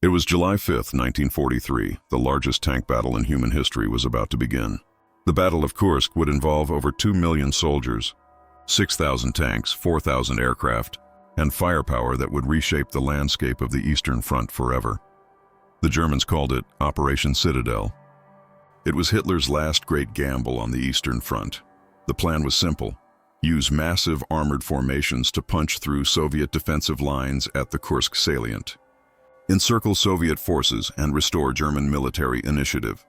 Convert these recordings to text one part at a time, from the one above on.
It was July 5, 1943. The largest tank battle in human history was about to begin. The Battle of Kursk would involve over 2 million soldiers, 6,000 tanks, 4,000 aircraft, and firepower that would reshape the landscape of the Eastern Front forever. The Germans called it Operation Citadel. It was Hitler's last great gamble on the Eastern Front. The plan was simple: use massive armored formations to punch through Soviet defensive lines at the Kursk salient, encircle Soviet forces, and restore German military initiative.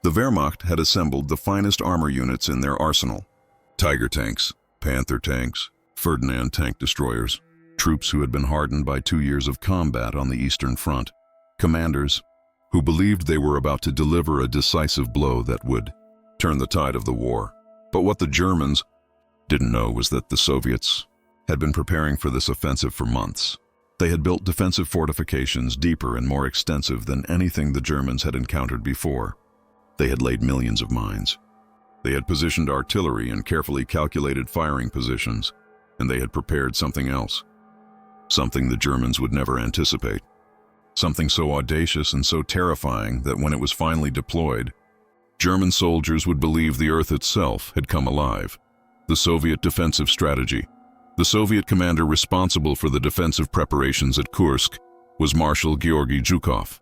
The Wehrmacht had assembled the finest armor units in their arsenal: Tiger tanks, Panther tanks, Ferdinand tank destroyers, troops who had been hardened by 2 years of combat on the Eastern Front, commanders who believed they were about to deliver a decisive blow that would turn the tide of the war. But what the Germans didn't know was that the Soviets had been preparing for this offensive for months. They had built defensive fortifications deeper and more extensive than anything the Germans had encountered before. They had laid millions of mines. They had positioned artillery in carefully calculated firing positions, and they had prepared something else. Something the Germans would never anticipate. Something so audacious and so terrifying that when it was finally deployed, German soldiers would believe the earth itself had come alive. The Soviet defensive strategy. The Soviet commander responsible for the defensive preparations at Kursk was Marshal Georgy Zhukov.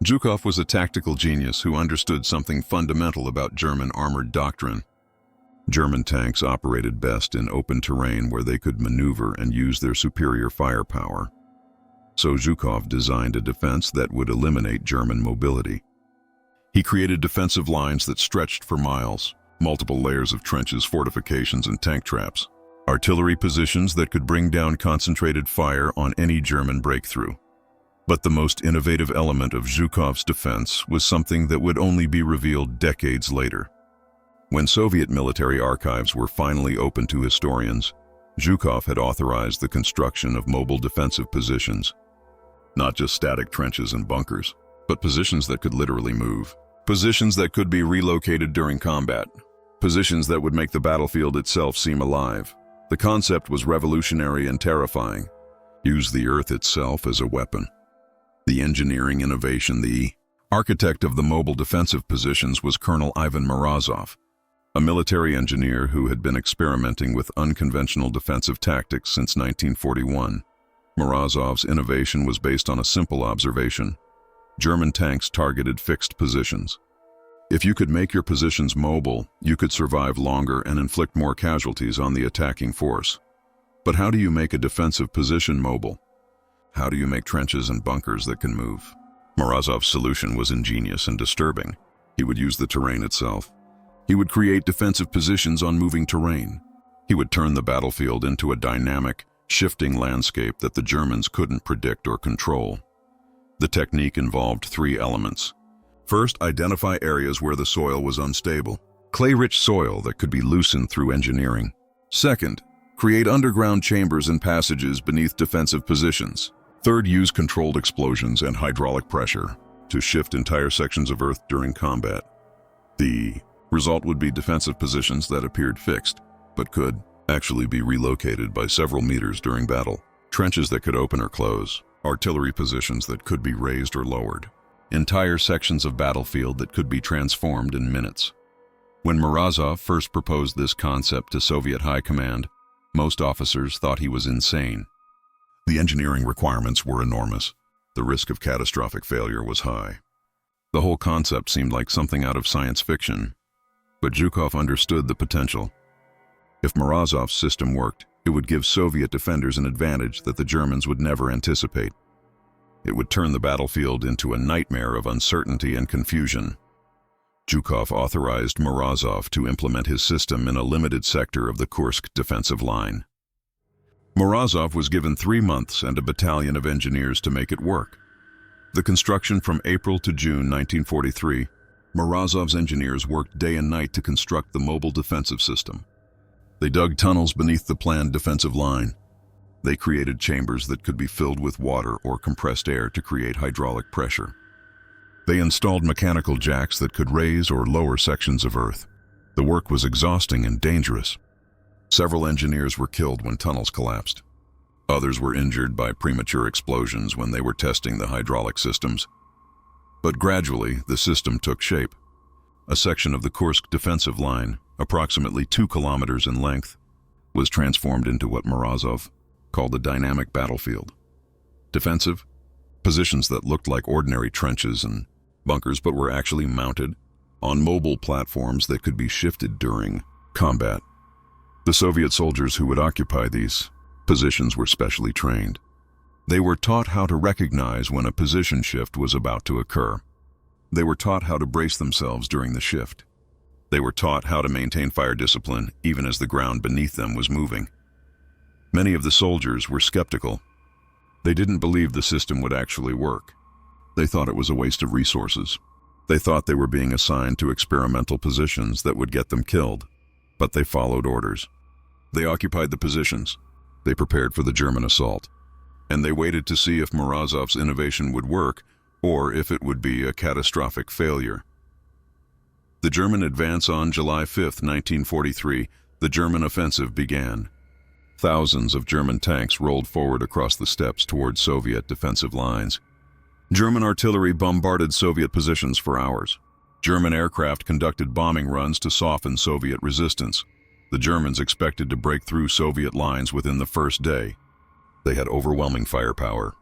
Zhukov was a tactical genius who understood something fundamental about German armored doctrine. German tanks operated best in open terrain where they could maneuver and use their superior firepower. So Zhukov designed a defense that would eliminate German mobility. He created defensive lines that stretched for miles, multiple layers of trenches, fortifications, and tank traps, artillery positions that could bring down concentrated fire on any German breakthrough. But the most innovative element of Zhukov's defense was something that would only be revealed decades later. When Soviet military archives were finally open to historians, Zhukov had authorized the construction of mobile defensive positions. Not just static trenches and bunkers, but positions that could literally move. Positions that could be relocated during combat. Positions that would make the battlefield itself seem alive. The concept was revolutionary and terrifying. Use the earth itself as a weapon. The engineering innovation, the architect of the mobile defensive positions was Colonel Ivan Morozov, a military engineer who had been experimenting with unconventional defensive tactics since 1941. Morozov's innovation was based on a simple observation: German tanks targeted fixed positions. If you could make your positions mobile, you could survive longer and inflict more casualties on the attacking force. But how do you make a defensive position mobile? How do you make trenches and bunkers that can move? Morozov's solution was ingenious and disturbing. He would use the terrain itself. He would create defensive positions on moving terrain. He would turn the battlefield into a dynamic, shifting landscape that the Germans couldn't predict or control. The technique involved 3 elements. First, identify areas where the soil was unstable, clay-rich soil that could be loosened through engineering. Second, create underground chambers and passages beneath defensive positions. Third, use controlled explosions and hydraulic pressure to shift entire sections of earth during combat. The result would be defensive positions that appeared fixed, but could actually be relocated by several meters during battle. Trenches that could open or close, artillery positions that could be raised or lowered, entire sections of battlefield that could be transformed in minutes. When Morozov first proposed this concept to Soviet high command, most officers thought he was insane. The engineering requirements were enormous. The risk of catastrophic failure was high. The whole concept seemed like something out of science fiction, but Zhukov understood the potential. If Morozov's system worked, it would give Soviet defenders an advantage that the Germans would never anticipate. It would turn the battlefield into a nightmare of uncertainty and confusion. Zhukov authorized Morozov to implement his system in a limited sector of the Kursk defensive line. Morozov was given 3 months and a battalion of engineers to make it work. The construction from April to June 1943, Morozov's engineers worked day and night to construct the mobile defensive system. They dug tunnels beneath the planned defensive line. They created chambers that could be filled with water or compressed air to create hydraulic pressure. They installed mechanical jacks that could raise or lower sections of earth. The work was exhausting and dangerous. Several engineers were killed when tunnels collapsed. Others were injured by premature explosions when they were testing the hydraulic systems. But gradually, the system took shape. A section of the Kursk defensive line, approximately 2 kilometers in length, was transformed into what Morozov called a dynamic battlefield. Defensive, positions that looked like ordinary trenches and bunkers but were actually mounted on mobile platforms that could be shifted during combat. The Soviet soldiers who would occupy these positions were specially trained. They were taught how to recognize when a position shift was about to occur. They were taught how to brace themselves during the shift. They were taught how to maintain fire discipline even as the ground beneath them was moving. Many of the soldiers were skeptical. They didn't believe the system would actually work. They thought it was a waste of resources. They thought they were being assigned to experimental positions that would get them killed. But they followed orders. They occupied the positions. They prepared for the German assault. And they waited to see if Morozov's innovation would work or if it would be a catastrophic failure. The German advance on July 5, 1943, the German offensive began. Thousands of German tanks rolled forward across the steppes towards Soviet defensive lines. German artillery bombarded Soviet positions for hours. German aircraft conducted bombing runs to soften Soviet resistance. The Germans expected to break through Soviet lines within the first day. They had overwhelming firepower.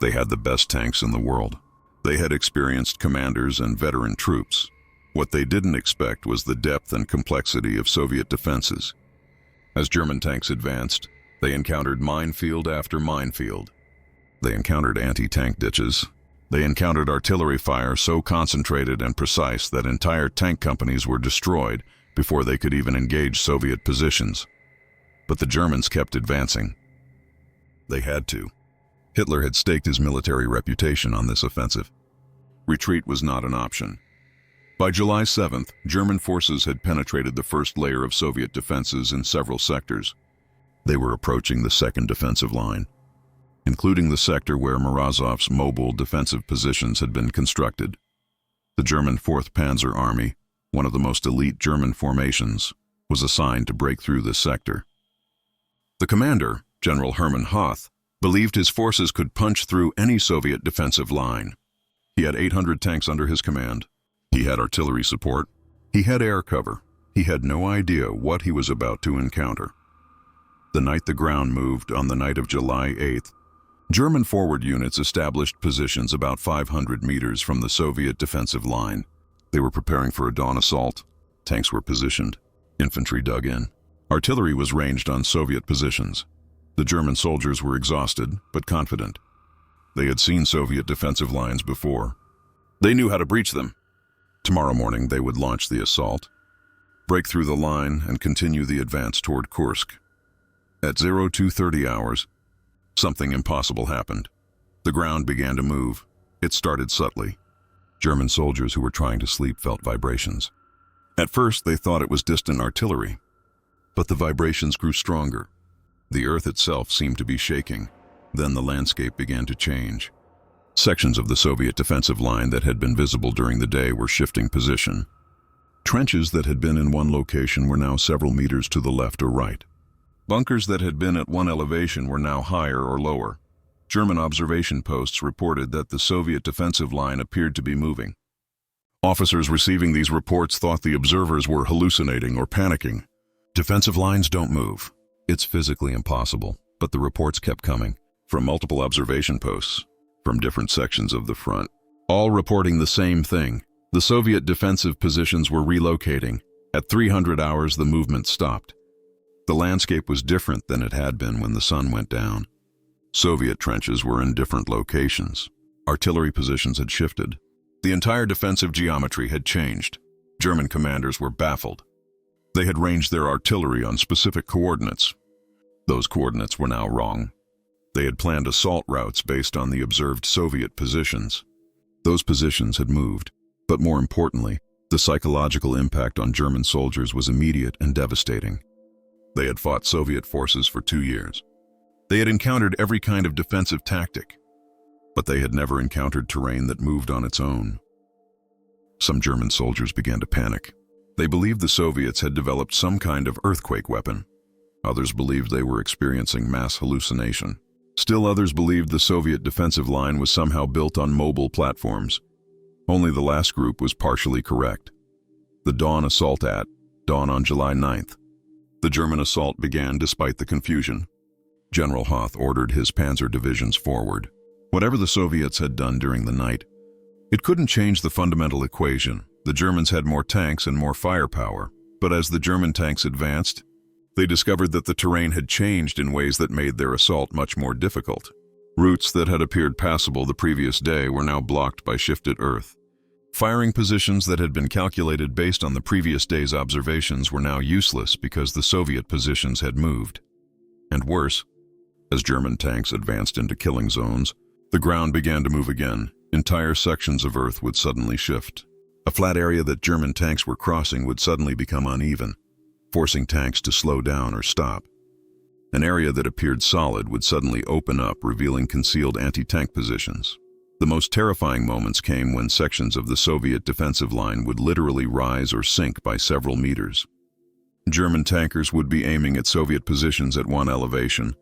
They had the best tanks in the world. They had experienced commanders and veteran troops. What they didn't expect was the depth and complexity of Soviet defenses. As German tanks advanced, they encountered minefield after minefield. They encountered anti-tank ditches. They encountered artillery fire so concentrated and precise that entire tank companies were destroyed before they could even engage Soviet positions. But the Germans kept advancing. They had to. Hitler had staked his military reputation on this offensive. Retreat was not an option. By July 7th, German forces had penetrated the first layer of Soviet defenses in several sectors. They were approaching the second defensive line, including the sector where Morozov's mobile defensive positions had been constructed. The German 4th Panzer Army, one of the most elite German formations, was assigned to break through this sector. The commander, General Hermann Hoth, believed his forces could punch through any Soviet defensive line. He had 800 tanks under his command. He had artillery support. He had air cover. He had no idea what he was about to encounter. The night the ground moved on the night of July 8th, German forward units established positions about 500 meters from the Soviet defensive line. They were preparing for a dawn assault. Tanks were positioned. Infantry dug in. Artillery was ranged on Soviet positions. The German soldiers were exhausted, but confident. They had seen Soviet defensive lines before. They knew how to breach them. Tomorrow morning they would launch the assault, break through the line, and continue the advance toward Kursk. At 0230 hours, something impossible happened. The ground began to move. It started subtly. German soldiers who were trying to sleep felt vibrations. At first they thought it was distant artillery, but the vibrations grew stronger. The earth itself seemed to be shaking. Then the landscape began to change. Sections of the Soviet defensive line that had been visible during the day were shifting position. Trenches that had been in one location were now several meters to the left or right. Bunkers that had been at one elevation were now higher or lower. German observation posts reported that the Soviet defensive line appeared to be moving. Officers receiving these reports thought the observers were hallucinating or panicking. Defensive lines don't move. It's physically impossible, but the reports kept coming from multiple observation posts, from different sections of the front, all reporting the same thing. The Soviet defensive positions were relocating. At 300 hours, the movement stopped. The landscape was different than it had been when the sun went down. Soviet trenches were in different locations. Artillery positions had shifted. The entire defensive geometry had changed. German commanders were baffled. They had ranged their artillery on specific coordinates. Those coordinates were now wrong. They had planned assault routes based on the observed Soviet positions. Those positions had moved, but more importantly, the psychological impact on German soldiers was immediate and devastating. They had fought Soviet forces for 2 years. They had encountered every kind of defensive tactic, but they had never encountered terrain that moved on its own. Some German soldiers began to panic. They believed the Soviets had developed some kind of earthquake weapon, Others believed they were experiencing mass hallucination. Still others believed the Soviet defensive line was somehow built on mobile platforms. Only the last group was partially correct. The dawn assault at dawn on July 9th. The German assault began despite the confusion. General Hoth ordered his panzer divisions forward. Whatever the Soviets had done during the night, it couldn't change the fundamental equation. The Germans had more tanks and more firepower, but as the German tanks advanced, they discovered that the terrain had changed in ways that made their assault much more difficult. Routes that had appeared passable the previous day were now blocked by shifted earth. Firing positions that had been calculated based on the previous day's observations were now useless because the Soviet positions had moved. And worse, as German tanks advanced into killing zones, the ground began to move again. Entire sections of earth would suddenly shift. A flat area that German tanks were crossing would suddenly become uneven, forcing tanks to slow down or stop. An area that appeared solid would suddenly open up, revealing concealed anti-tank positions. The most terrifying moments came when sections of the Soviet defensive line would literally rise or sink by several meters. German tankers would be aiming at Soviet positions at one elevation,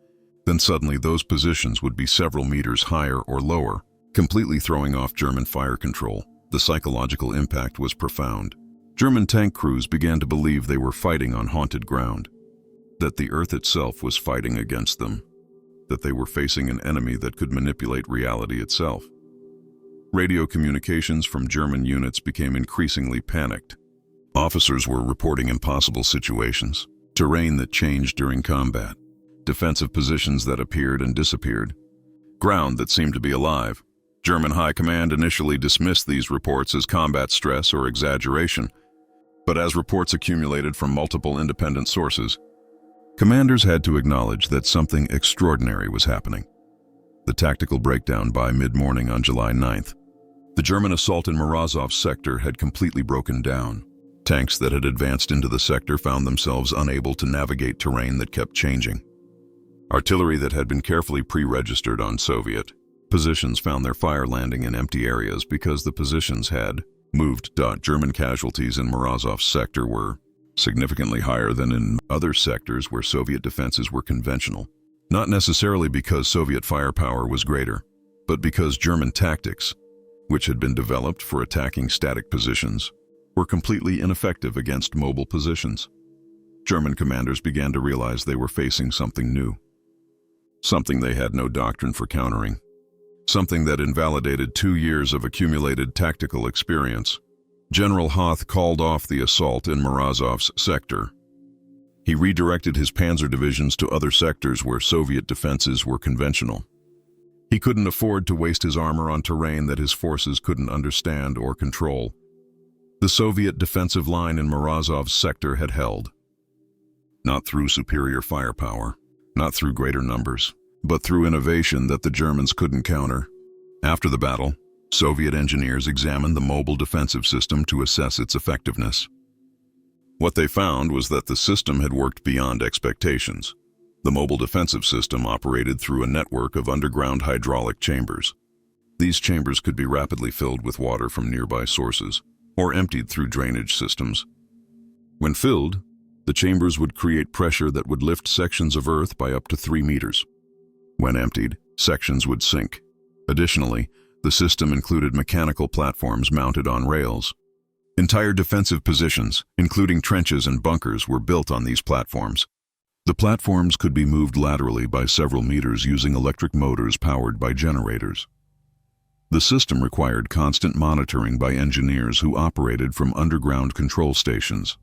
then suddenly those positions would be several meters higher or lower, completely throwing off German fire control. The psychological impact was profound. German tank crews began to believe they were fighting on haunted ground, that the earth itself was fighting against them, that they were facing an enemy that could manipulate reality itself. Radio communications from German units became increasingly panicked. Officers were reporting impossible situations, terrain that changed during combat, defensive positions that appeared and disappeared, ground that seemed to be alive. German high command initially dismissed these reports as combat stress or exaggeration, but as reports accumulated from multiple independent sources, commanders had to acknowledge that something extraordinary was happening. The tactical breakdown by mid-morning on July 9th. The German assault in Morozov's sector had completely broken down. Tanks that had advanced into the sector found themselves unable to navigate terrain that kept changing. Artillery that had been carefully pre-registered on Soviet positions found their fire landing in empty areas because the positions had moved. German casualties in Morozov's sector were significantly higher than in other sectors where Soviet defenses were conventional. Not necessarily because Soviet firepower was greater, but because German tactics, which had been developed for attacking static positions, were completely ineffective against mobile positions. German commanders began to realize they were facing something new, something they had no doctrine for countering, something that invalidated 2 years of accumulated tactical experience. General Hoth called off the assault in Morozov's sector. He redirected his panzer divisions to other sectors where Soviet defenses were conventional. He couldn't afford to waste his armor on terrain that his forces couldn't understand or control. The Soviet defensive line in Morozov's sector had held, not through superior firepower, not through greater numbers, but through innovation that the Germans couldn't counter. After the battle, Soviet engineers examined the mobile defensive system to assess its effectiveness. What they found was that the system had worked beyond expectations. The mobile defensive system operated through a network of underground hydraulic chambers. These chambers could be rapidly filled with water from nearby sources, or emptied through drainage systems. When filled, the chambers would create pressure that would lift sections of earth by up to 3 meters. When emptied, sections would sink. Additionally, the system included mechanical platforms mounted on rails. Entire defensive positions, including trenches and bunkers, were built on these platforms. The platforms could be moved laterally by several meters using electric motors powered by generators. The system required constant monitoring by engineers who operated from underground control stations.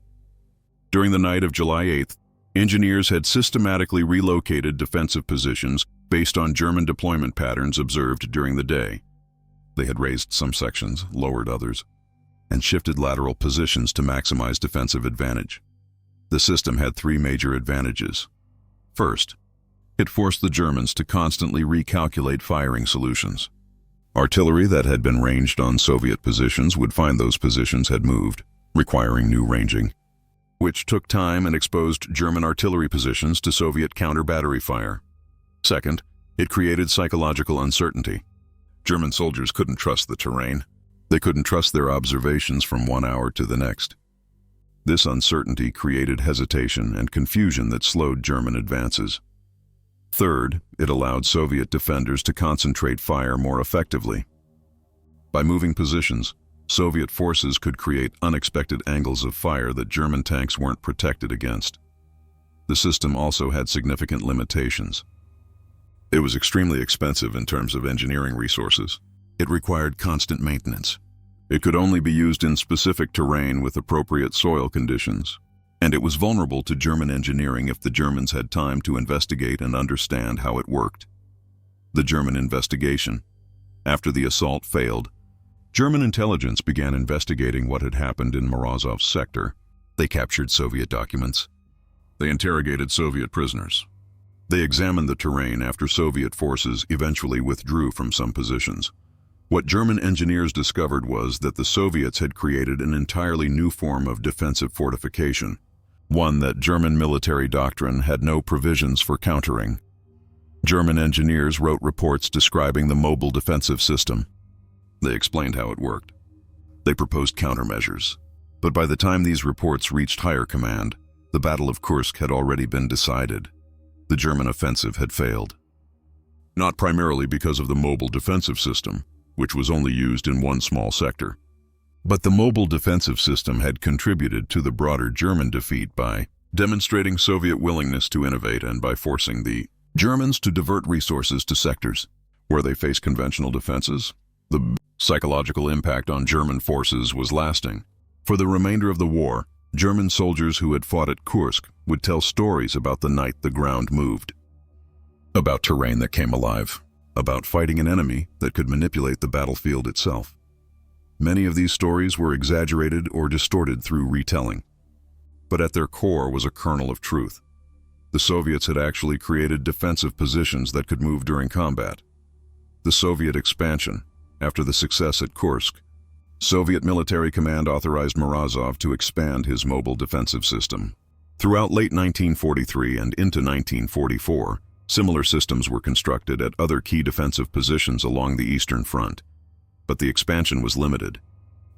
During the night of July 8th, engineers had systematically relocated defensive positions based on German deployment patterns observed during the day. They had raised some sections, lowered others, and shifted lateral positions to maximize defensive advantage. The system had 3 major advantages. First, it forced the Germans to constantly recalculate firing solutions. Artillery that had been ranged on Soviet positions would find those positions had moved, requiring new ranging, which took time and exposed German artillery positions to Soviet counter-battery fire. Second, it created psychological uncertainty. German soldiers couldn't trust the terrain. They couldn't trust their observations from one hour to the next. This uncertainty created hesitation and confusion that slowed German advances. Third, it allowed Soviet defenders to concentrate fire more effectively. By moving positions, Soviet forces could create unexpected angles of fire that German tanks weren't protected against. The system also had significant limitations. It was extremely expensive in terms of engineering resources. It required constant maintenance. It could only be used in specific terrain with appropriate soil conditions. And it was vulnerable to German engineering if the Germans had time to investigate and understand how it worked. The German investigation. After the assault failed, German intelligence began investigating what had happened in Morozov's sector. They captured Soviet documents. They interrogated Soviet prisoners. They examined the terrain after Soviet forces eventually withdrew from some positions. What German engineers discovered was that the Soviets had created an entirely new form of defensive fortification, one that German military doctrine had no provisions for countering. German engineers wrote reports describing the mobile defensive system. They explained how it worked. They proposed countermeasures. But by the time these reports reached higher command, the Battle of Kursk had already been decided. The German offensive had failed. Not primarily because of the mobile defensive system, which was only used in one small sector. But the mobile defensive system had contributed to the broader German defeat by demonstrating Soviet willingness to innovate and by forcing the Germans to divert resources to sectors where they faced conventional defenses. The psychological impact on German forces was lasting. For the remainder of the war, German soldiers who had fought at Kursk would tell stories about the night the ground moved, about terrain that came alive, about fighting an enemy that could manipulate the battlefield itself. Many of these stories were exaggerated or distorted through retelling. But at their core was a kernel of truth. The Soviets had actually created defensive positions that could move during combat. The Soviet expansion, after the success at Kursk, Soviet military command authorized Morozov to expand his mobile defensive system. Throughout late 1943 and into 1944, similar systems were constructed at other key defensive positions along the Eastern Front. But the expansion was limited.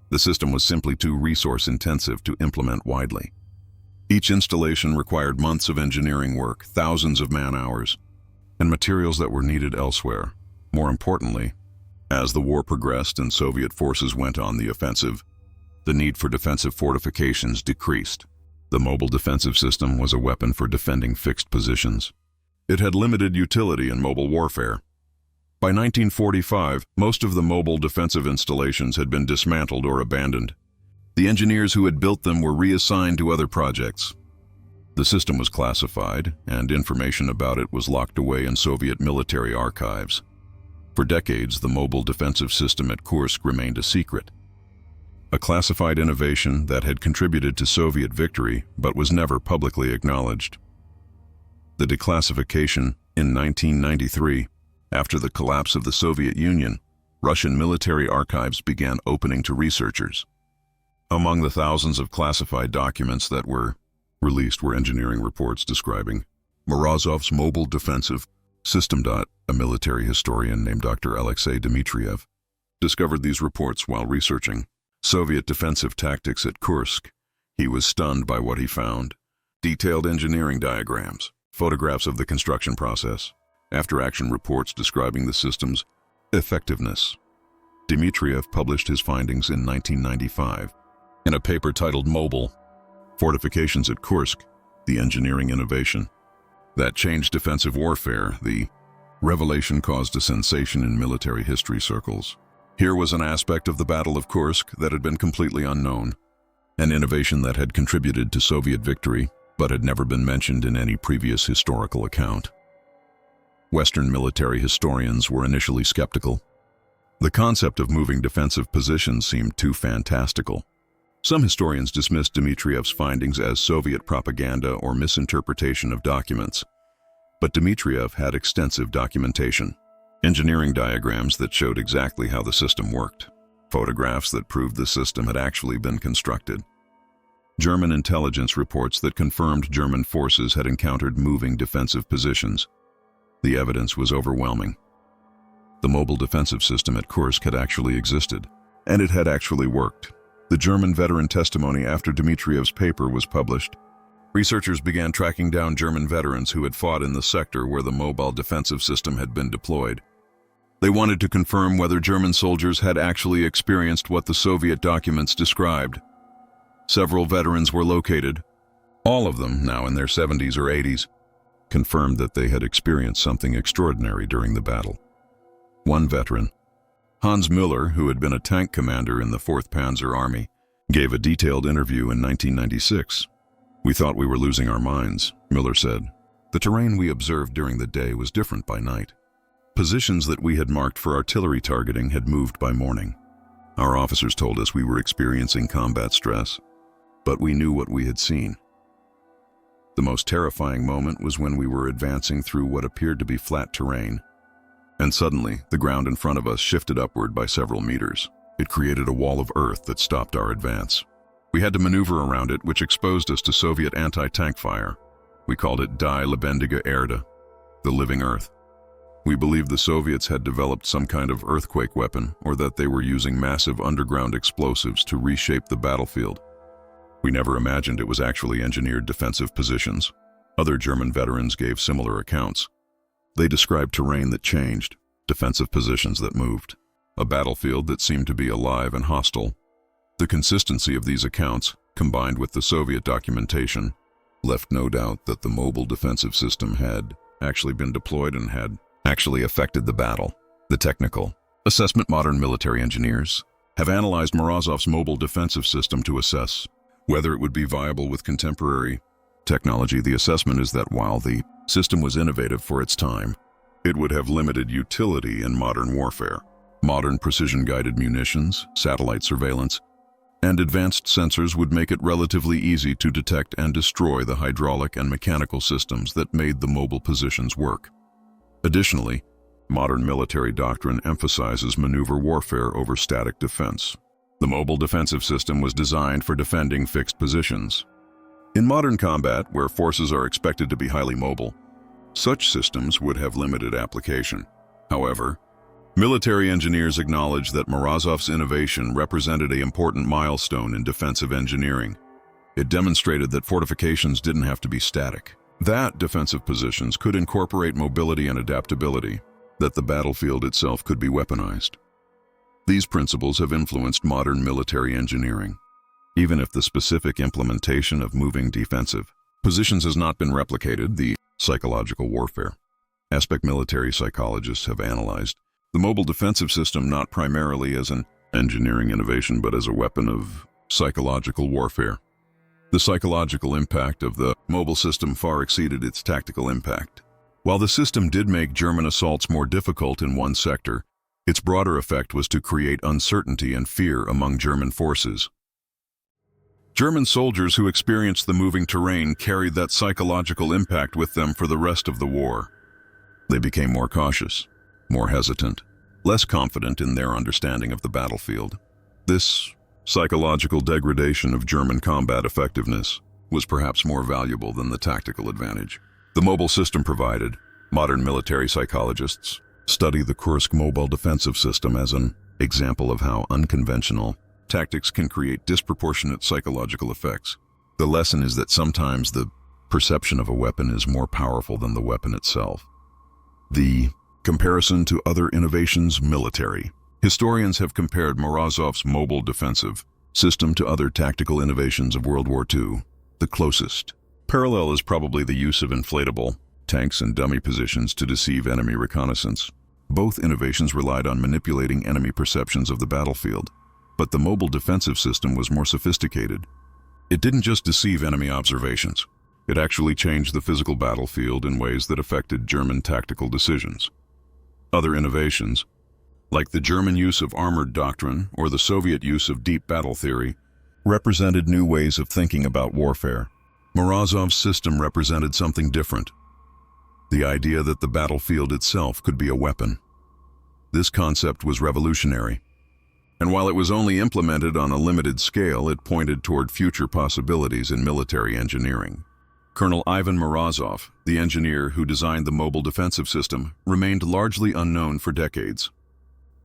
The system was simply too resource-intensive to implement widely. Each installation required months of engineering work, thousands of man-hours, and materials that were needed elsewhere. More importantly, as the war progressed and Soviet forces went on the offensive, the need for defensive fortifications decreased. The mobile defensive system was a weapon for defending fixed positions. It had limited utility in mobile warfare. By 1945, most of the mobile defensive installations had been dismantled or abandoned. The engineers who had built them were reassigned to other projects. The system was classified, and information about it was locked away in Soviet military archives. For decades, the mobile defensive system at Kursk remained a secret, a classified innovation that had contributed to Soviet victory but was never publicly acknowledged. The declassification in 1993, after the collapse of the Soviet Union, Russian military archives began opening to researchers. Among the thousands of classified documents that were released were engineering reports describing Morozov's mobile defensive system. A military historian named Dr. Alexei Dmitriev discovered these reports while researching Soviet defensive tactics at Kursk. He was stunned by what he found. Detailed engineering diagrams, photographs of the construction process, after-action reports describing the system's effectiveness. Dmitriev published his findings in 1995 in a paper titled Mobile Fortifications at Kursk, the Engineering Innovation that changed defensive warfare. The revelation caused a sensation in military history circles. Here was an aspect of the Battle of Kursk that had been completely unknown, an innovation that had contributed to Soviet victory but had never been mentioned in any previous historical account. Western military historians were initially skeptical. The concept of moving defensive positions seemed too fantastical. Some historians dismissed Dmitriev's findings as Soviet propaganda or misinterpretation of documents. But Dmitriev had extensive documentation, engineering diagrams that showed exactly how the system worked, photographs that proved the system had actually been constructed, German intelligence reports that confirmed German forces had encountered moving defensive positions. The evidence was overwhelming. The mobile defensive system at Kursk had actually existed, and it had actually worked. the German veteran testimony after Dmitriev's paper was published. Researchers began tracking down German veterans who had fought in the sector where the mobile defensive system had been deployed. They wanted to confirm whether German soldiers had actually experienced what the Soviet documents described. Several veterans were located. All of them, now in their 70s or 80s, confirmed that they had experienced something extraordinary during the battle. One veteran, Hans Müller, who had been a tank commander in the 4th Panzer Army, gave a detailed interview in 1996. "We thought we were losing our minds," Müller said. "The terrain we observed during the day was different by night. Positions that we had marked for artillery targeting had moved by morning. Our officers told us we were experiencing combat stress, but we knew what we had seen. The most terrifying moment was when we were advancing through what appeared to be flat terrain, and suddenly the ground in front of us shifted upward by several meters. It created a wall of earth that stopped our advance. We had to maneuver around it, which exposed us to Soviet anti-tank fire. We called it Die lebendige Erde, the living earth. We believed the Soviets had developed some kind of earthquake weapon, or that they were using massive underground explosives to reshape the battlefield. We never imagined it was actually engineered defensive positions." Other German veterans gave similar accounts. They described terrain that changed, defensive positions that moved, a battlefield that seemed to be alive and hostile. The consistency of these accounts, combined with the Soviet documentation, left no doubt that the mobile defensive system had actually been deployed and had actually affected the battle. The technical assessment. Modern military engineers have analyzed Morozov's mobile defensive system to assess whether it would be viable with contemporary technology. The assessment is that while the system was innovative for its time, it would have limited utility in modern warfare. Modern precision-guided munitions, satellite surveillance, and advanced sensors would make it relatively easy to detect and destroy the hydraulic and mechanical systems that made the mobile positions work. Additionally, modern military doctrine emphasizes maneuver warfare over static defense. The mobile defensive system was designed for defending fixed positions. In modern combat, where forces are expected to be highly mobile, such systems would have limited application. However, military engineers acknowledge that Morozov's innovation represented an important milestone in defensive engineering. It demonstrated that fortifications didn't have to be static, that defensive positions could incorporate mobility and adaptability, that the battlefield itself could be weaponized. These principles have influenced modern military engineering, even if the specific implementation of moving defensive positions has not been replicated. The psychological warfare aspect. Military psychologists have analyzed the mobile defensive system not primarily as an engineering innovation, but as a weapon of psychological warfare. The psychological impact of the mobile system far exceeded its tactical impact. While the system did make German assaults more difficult in one sector, its broader effect was to create uncertainty and fear among German forces. German soldiers who experienced the moving terrain carried that psychological impact with them for the rest of the war. They became more cautious, more hesitant, less confident in their understanding of the battlefield. This psychological degradation of German combat effectiveness was perhaps more valuable than the tactical advantage the mobile system provided. Modern military psychologists study the Kursk mobile defensive system as an example of how unconventional tactics can create disproportionate psychological effects. The lesson is that sometimes the perception of a weapon is more powerful than the weapon itself. The comparison to other innovations. Military historians have compared Morozov's mobile defensive system to other tactical innovations of World War II. The closest parallel is probably the use of inflatable tanks and dummy positions to deceive enemy reconnaissance. Both innovations relied on manipulating enemy perceptions of the battlefield, but the mobile defensive system was more sophisticated. It didn't just deceive enemy observations. It actually changed the physical battlefield in ways that affected German tactical decisions. Other innovations, like the German use of armored doctrine or the Soviet use of deep battle theory, represented new ways of thinking about warfare. Morozov's system represented something different: the idea that the battlefield itself could be a weapon. This concept was revolutionary, and while it was only implemented on a limited scale, it pointed toward future possibilities in military engineering. Colonel Ivan Morozov, the engineer who designed the mobile defensive system, remained largely unknown for decades.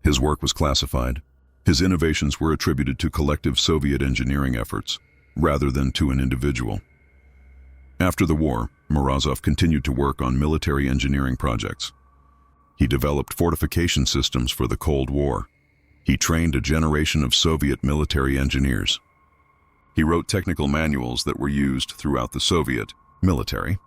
His work was classified, His innovations were attributed to collective Soviet engineering efforts, rather than to an individual. After the war, Morozov continued to work on military engineering projects. He developed fortification systems for the Cold War. He trained a generation of Soviet military engineers. He wrote technical manuals that were used throughout the Soviet military,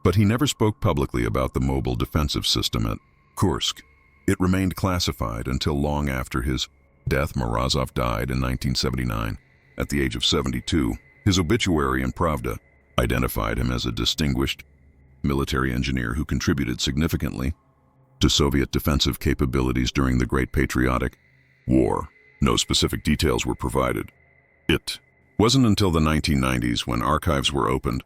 but he never spoke publicly about the mobile defensive system at Kursk. It remained classified until long after his death. Morozov died in 1979, at the age of 72. His obituary in Pravda identified him as a distinguished military engineer who contributed significantly to Soviet defensive capabilities during the Great Patriotic War. No specific details were provided. It wasn't until the 1990s, when archives were opened,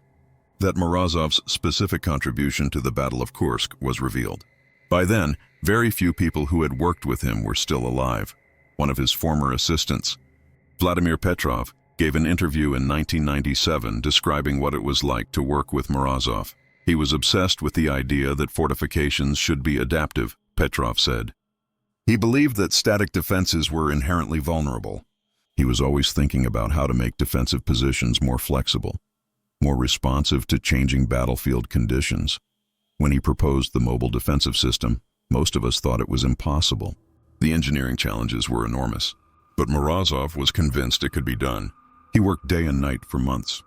that Morozov's specific contribution to the Battle of Kursk was revealed. By then, very few people who had worked with him were still alive. One of his former assistants, Vladimir Petrov, gave an interview in 1997 describing what it was like to work with Morozov. He was obsessed with the idea that fortifications should be adaptive, Petrov said. He believed that static defenses were inherently vulnerable. He was always thinking about how to make defensive positions more flexible, more responsive to changing battlefield conditions. When he proposed the mobile defensive system, most of us thought it was impossible. The engineering challenges were enormous, but Morozov was convinced it could be done. He worked day and night for months.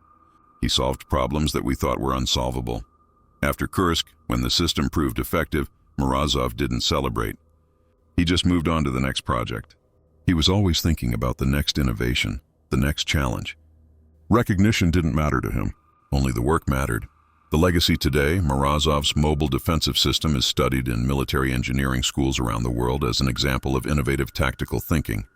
He solved problems that we thought were unsolvable. After Kursk, when the system proved effective, Morozov didn't celebrate. He just moved on to the next project. He was always thinking about the next innovation, the next challenge. Recognition didn't matter to him. Only the work mattered. The legacy today, Morozov's mobile defensive system, is studied in military engineering schools around the world as an example of innovative tactical thinking.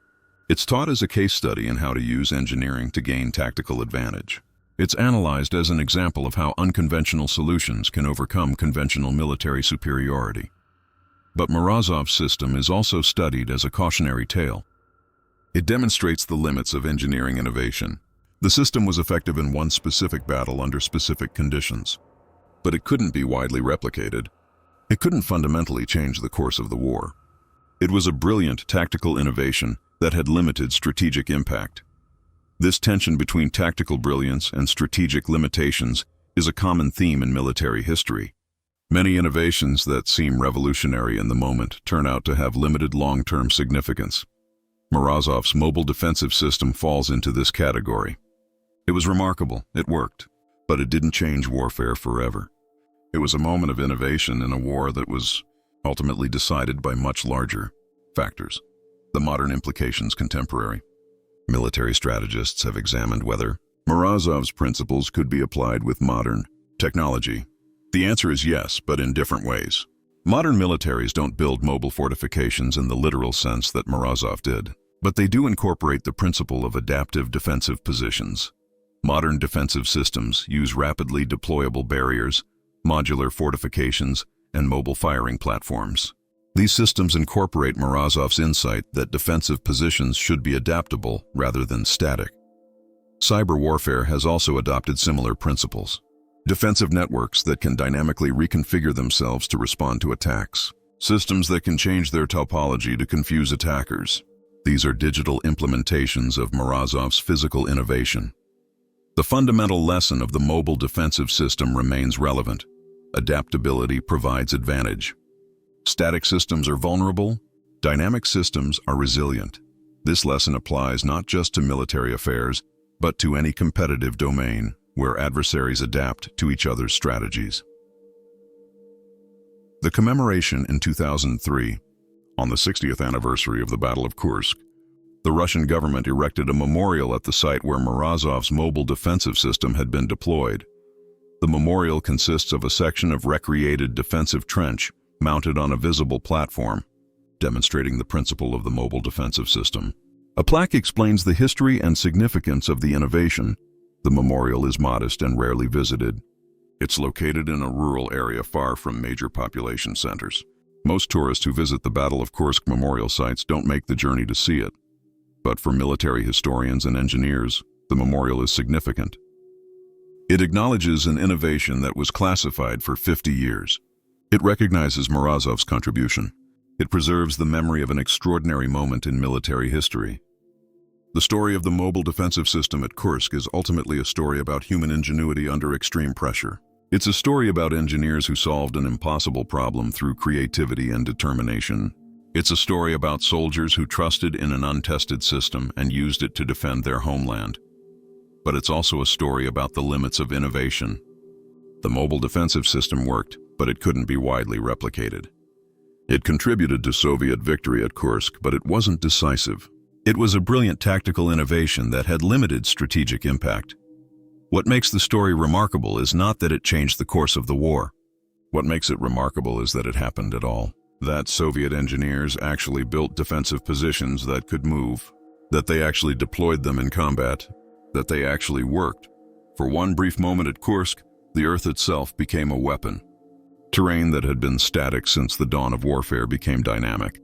It's taught as a case study in how to use engineering to gain tactical advantage. It's analyzed as an example of how unconventional solutions can overcome conventional military superiority. But Morozov's system is also studied as a cautionary tale. It demonstrates the limits of engineering innovation. The system was effective in one specific battle under specific conditions, but it couldn't be widely replicated. It couldn't fundamentally change the course of the war. It was a brilliant tactical innovation that had limited strategic impact. This tension between tactical brilliance and strategic limitations is a common theme in military history. Many innovations that seem revolutionary in the moment turn out to have limited long-term significance. Morozov's mobile defensive system falls into this category. It was remarkable, it worked, but it didn't change warfare forever. It was a moment of innovation in a war that was ultimately decided by much larger factors. The modern implications contemporary. Military strategists have examined whether Morozov's principles could be applied with modern technology. The answer is yes, but in different ways. Modern militaries don't build mobile fortifications in the literal sense that Morozov did, but they do incorporate the principle of adaptive defensive positions. Modern defensive systems use rapidly deployable barriers, modular fortifications, and mobile firing platforms. These systems incorporate Morozov's insight that defensive positions should be adaptable rather than static. Cyber warfare has also adopted similar principles. Defensive networks that can dynamically reconfigure themselves to respond to attacks. Systems that can change their topology to confuse attackers. These are digital implementations of Morozov's physical innovation. The fundamental lesson of the mobile defensive system remains relevant. Adaptability provides advantage. Static systems are vulnerable. Dynamic systems are resilient. This lesson applies not just to military affairs, but to any competitive domain where adversaries adapt to each other's strategies. The commemoration in 2003, on the 60th anniversary of the Battle of Kursk, the Russian government erected a memorial at the site where Morozov's mobile defensive system had been deployed. The memorial consists of a section of recreated defensive trench mounted on a visible platform, demonstrating the principle of the mobile defensive system. A plaque explains the history and significance of the innovation. The memorial is modest and rarely visited. It's located in a rural area far from major population centers. Most tourists who visit the Battle of Kursk memorial sites don't make the journey to see it. But for military historians and engineers, the memorial is significant. It acknowledges an innovation that was classified for 50 years. It recognizes Morozov's contribution. It preserves the memory of an extraordinary moment in military history. The story of the mobile defensive system at Kursk is ultimately a story about human ingenuity under extreme pressure. It's a story about engineers who solved an impossible problem through creativity and determination. It's a story about soldiers who trusted in an untested system and used it to defend their homeland. But it's also a story about the limits of innovation. The mobile defensive system worked, but it couldn't be widely replicated. It contributed to Soviet victory at Kursk, but it wasn't decisive. It was a brilliant tactical innovation that had limited strategic impact. What makes the story remarkable is not that it changed the course of the war. What makes it remarkable is that it happened at all. That Soviet engineers actually built defensive positions that could move, that they actually deployed them in combat, that they actually worked. For one brief moment at Kursk, the earth itself became a weapon. Terrain that had been static since the dawn of warfare became dynamic.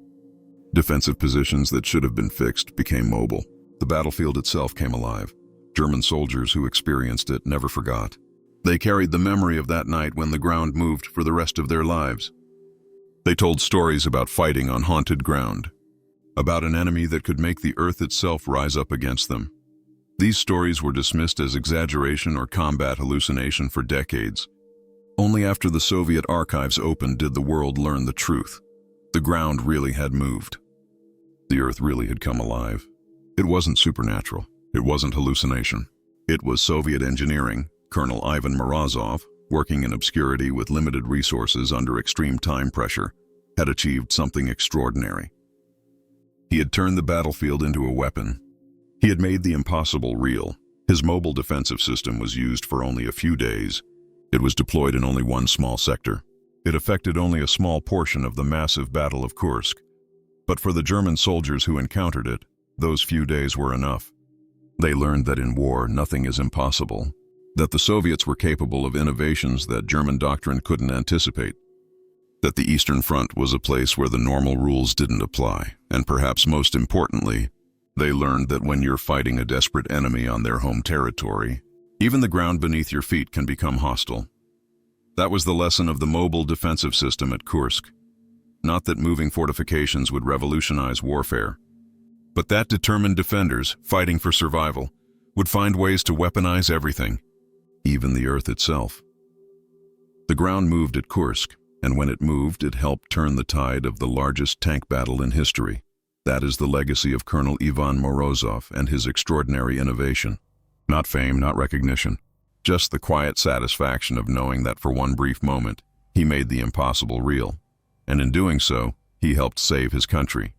Defensive positions that should have been fixed became mobile. The battlefield itself came alive. German soldiers who experienced it never forgot. They carried the memory of that night when the ground moved for the rest of their lives. They told stories about fighting on haunted ground, about an enemy that could make the earth itself rise up against them. These stories were dismissed as exaggeration or combat hallucination for decades. Only after the Soviet archives opened did the world learn the truth. The ground really had moved. The earth really had come alive. It wasn't supernatural. It wasn't hallucination. It was Soviet engineering. Colonel Ivan Morozov, working in obscurity with limited resources under extreme time pressure, had achieved something extraordinary. He had turned the battlefield into a weapon. He had made the impossible real. His mobile defensive system was used for only a few days. It was deployed in only one small sector. It affected only a small portion of the massive Battle of Kursk. But for the German soldiers who encountered it, those few days were enough. They learned that in war, nothing is impossible, that the Soviets were capable of innovations that German doctrine couldn't anticipate, that the Eastern Front was a place where the normal rules didn't apply, and perhaps most importantly, they learned that when you're fighting a desperate enemy on their home territory, even the ground beneath your feet can become hostile. That was the lesson of the mobile defensive system at Kursk. Not that moving fortifications would revolutionize warfare, but that determined defenders, fighting for survival, would find ways to weaponize everything, even the earth itself. The ground moved at Kursk, and when it moved, it helped turn the tide of the largest tank battle in history. That is the legacy of Colonel Ivan Morozov and his extraordinary innovation. Not fame, not recognition, just the quiet satisfaction of knowing that for one brief moment, he made the impossible real. And in doing so, he helped save his country.